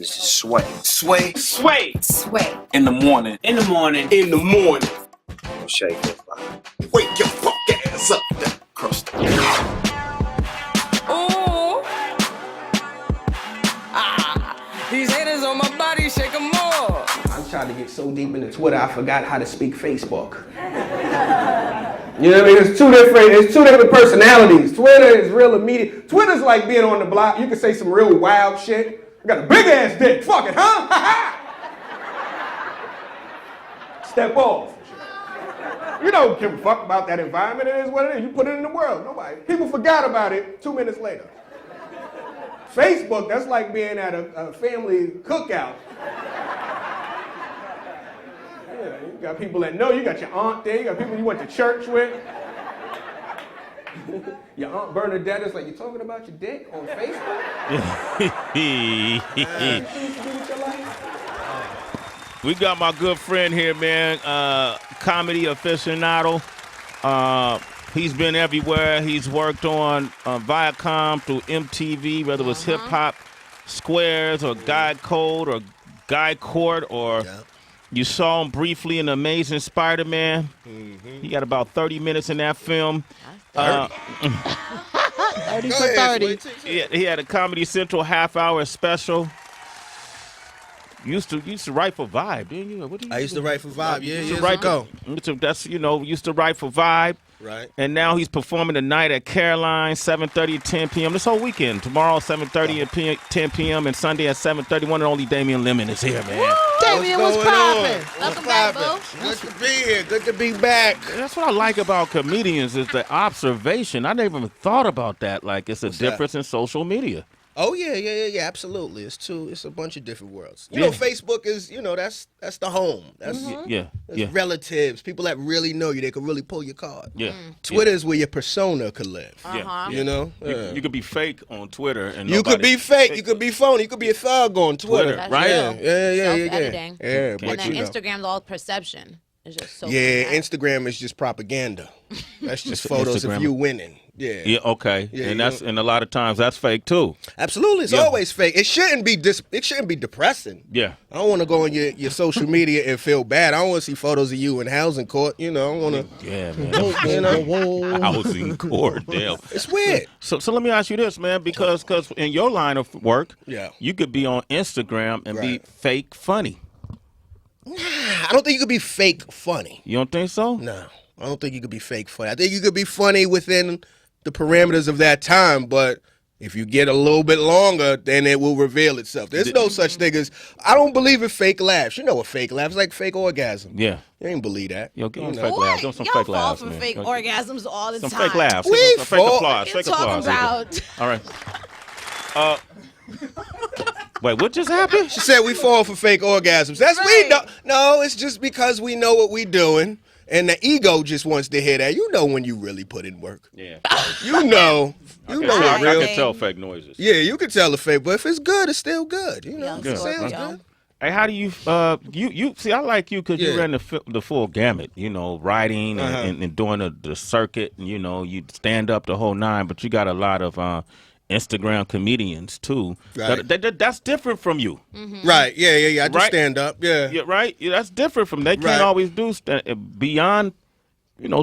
This is Sway. Sway. Sway. Sway. In the morning. In the morning. In the morning. Don't shake this body. Wake your fuck ass up. That crust. Ooh. These haters on my body, shake them more. I'm trying to get so deep into Twitter, I forgot how to speak Facebook. You know what I mean? It's two different personalities. Twitter is real immediate. Twitter's like being on the block. You can say some real wild shit. I got a big ass dick. Fuck it, huh? Step off. You don't give a fuck about that environment. It is what it is. You put it in the world. Nobody. People forgot about it 2 minutes later. Facebook, that's like being at a family cookout. Yeah, you got people that know. You got your aunt there. You got people you went to church with. Your Aunt Bernadette is like, you talking about your dick on Facebook? We got my good friend here, man, comedy aficionado. He's been everywhere. He's worked on Viacom through MTV, whether it was Hip Hop Squares or Guy Code or Guy Court or you saw him briefly in Amazing Spider-Man. He got about 30 minutes in that film. 30 for 30. He had a Comedy Central half-hour special. Used to write for Vibe, didn't you? I used to write for Vibe, years ago. That's, used to write for Vibe. Right. And now he's performing tonight at Caroline, 7:30 to 10 p.m. This whole weekend. Tomorrow, 7:30 and 10 p.m. and Sunday at 7:30. One and only Damien Lemon is here, man. Damien, what's poppin'? Welcome back, boo. Good to be here. Good to be back. That's what I like about comedians is the observation. I never even thought about that. Like, it's a difference in social media. Oh yeah, absolutely. It's a bunch of different worlds. You know, Facebook is, that's the home. That's relatives, people that really know you. They can really pull your card. Yeah. Twitter is where your persona could live. You know, you could be fake on Twitter, and you could be fake. You could be phony. You could be a thug on Twitter. Right? Yeah. Self-editing. Yeah, and then Instagram's all perception. It's just so Instagram is just propaganda. That's just photos of you winning. Yeah, okay. Yeah, and a lot of times that's fake too. Absolutely. It's always fake. It shouldn't be depressing. Yeah. I don't want to go on your social media and feel bad. I don't want to see photos of you in housing court. I want to. Yeah, man. Housing court, damn. It's weird. So let me ask you this, man, because in your line of work, you could be on Instagram and be fake funny. I don't think you could be fake funny. You don't think so? No, I don't think you could be fake funny. I think you could be funny within the parameters of that time, but if you get a little bit longer, then it will reveal itself. There's no such thing as, I don't believe in fake laughs. You know what fake laughs like? Fake orgasm. Yeah. You ain't believe that. Yo, give us fake laughs. Give us some fake laughs, fall for man. fake orgasms all the some time. Fake laughs. We some fake applause. What are you Fake applause. talking about? All right. Wait, what just happened? She said we fall for fake orgasms. That's we know. No, it's just because we know what we doing, and the ego just wants to hear that. You know when you really put in work. Yeah. You know. I can tell fake noises. Yeah, you can tell the fake, but if it's good, it's still good. You know, Good. it sounds good. Hey, how do you you see? I like you because you ran the full gamut. Writing and doing the circuit, and you stand up the whole nine. But you got a lot of Instagram comedians too. Right. That's different from you. Mm-hmm. Right. Yeah. I just stand up. Yeah. Yeah. Right. Yeah, that's different from. They can't always do beyond,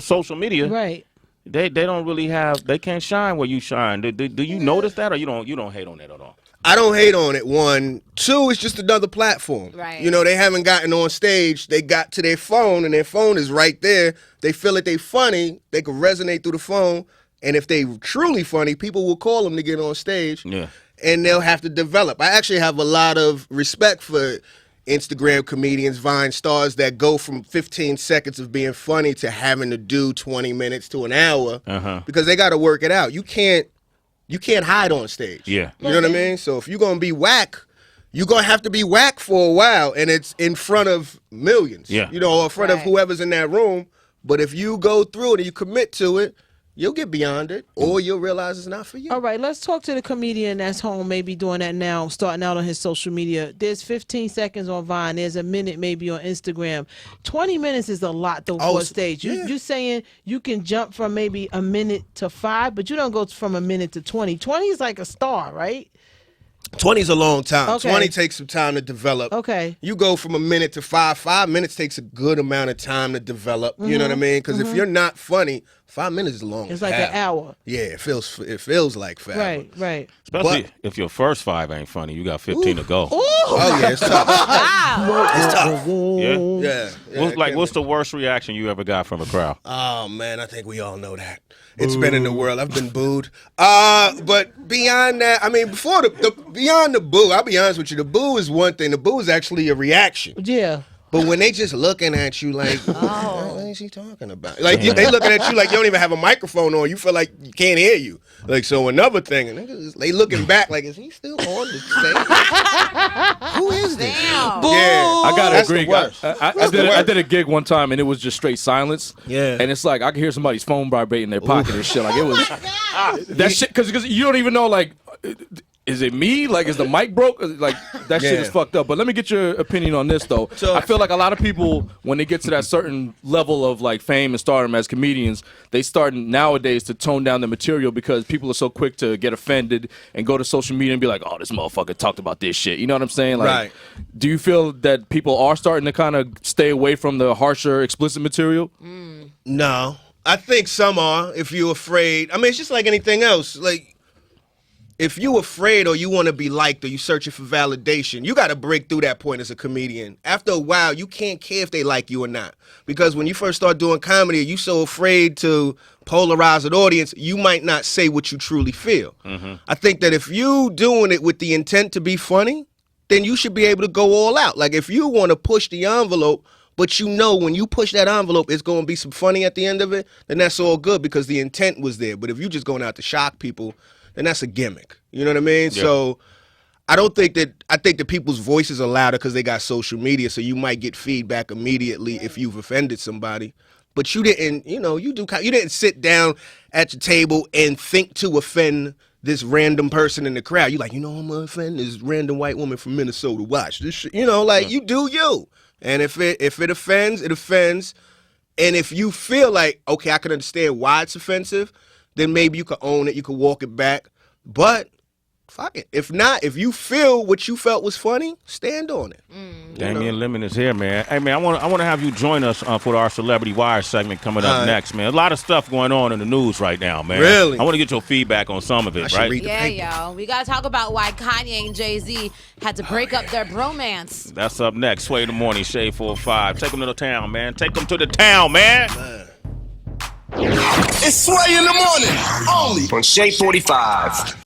social media. Right. They don't really have. They can't shine where you shine. Do you notice that, or you don't hate on that at all? I don't hate on it. One, two, it's just another platform. Right. They haven't gotten on stage. They got to their phone, and their phone is right there. They feel that they funny. They can resonate through the phone. And if they truly funny, people will call them to get on stage. Yeah. And they'll have to develop. I actually have a lot of respect for Instagram comedians, Vine stars that go from 15 seconds of being funny to having to do 20 minutes to an hour because they got to work it out. You can't hide on stage. Yeah. You know what I mean? So if you're going to be whack, you're going to have to be whack for a while, and it's in front of millions. Yeah. Or in front of whoever's in that room. But if you go through it and you commit to it, you'll get beyond it, or you'll realize it's not for you. All right, let's talk to the comedian that's home, maybe doing that now, starting out on his social media. There's 15 seconds on Vine. There's a minute maybe on Instagram. 20 minutes is a lot, though, for a stage. You're saying you can jump from maybe a minute to 5, but you don't go from a minute to 20. 20 is like a star, right? 20's a long time. Okay. 20 takes some time to develop. Okay. You go from a minute to 5. 5 minutes takes a good amount of time to develop. You know what I mean? Because if you're not funny, 5 minutes is long. It's like an hour. Yeah, it feels like forever. Right. Especially if your first 5 ain't funny, you got 15 to go. Oh yeah, it's tough. It's tough. Yeah. What's the worst reaction you ever got from a crowd? Oh man, I think we all know that. It's been in the world. I've been booed. But beyond that, I mean, before beyond the boo, I'll be honest with you. The boo is one thing. The boo is actually a reaction. Yeah. But when they just looking at you like, what is he talking about? Like they looking at you like you don't even have a microphone on. You feel like you can't hear you. Like so another thing, and they looking back like, is he still on the stage? Who is this? Damn. Yeah, I gotta agree. I I did a gig one time and it was just straight silence. Yeah. And it's like I could hear somebody's phone vibrating in their pocket and shit. Like it was that shit because you don't even know like. Is it me? Like, is the mic broke? Like, that shit is fucked up. But let me get your opinion on this, though. So, I feel like a lot of people, when they get to that certain level of, like, fame and stardom as comedians, they start nowadays to tone down the material because people are so quick to get offended and go to social media and be like, oh, this motherfucker talked about this shit. You know what I'm saying? Like, right. Do you feel that people are starting to kind of stay away from the harsher, explicit material? No. I think some are, if you're afraid. I mean, it's just like anything else. Like, if you afraid or you want to be liked or you searching for validation, you got to break through that point as a comedian. After a while, you can't care if they like you or not. Because when you first start doing comedy, you so afraid to polarize an audience, you might not say what you truly feel. I think that if you doing it with the intent to be funny, then you should be able to go all out. Like if you want to push the envelope, but you know when you push that envelope, it's going to be some funny at the end of it, then that's all good because the intent was there. But if you just going out to shock people, then that's a gimmick. You know what I mean? Yeah. So I think that people's voices are louder because they got social media, so you might get feedback immediately if you've offended somebody. But you didn't, you didn't sit down at your table and think to offend this random person in the crowd. You like, I'm gonna offend this random white woman from Minnesota. Watch this shit. You do you. And if it offends, it offends. And if you feel like, okay, I can understand why it's offensive, then maybe you could own it, you could walk it back. But fuck it. If not, if you feel what you felt was funny, stand on it. Damien Lemon is here, man. Hey, man, I want to have you join us for our Celebrity Wire segment coming up next, man. A lot of stuff going on in the news right now, man. Really? I want to get your feedback on some of it, right? Yeah, yo. We got to talk about why Kanye and Jay-Z had to break up their bromance. That's up next. Sway in the Morning, Shade 4-5. Take them to the town, man. Take them to the town, man. It's Sway in the Morning, only on Shade 45.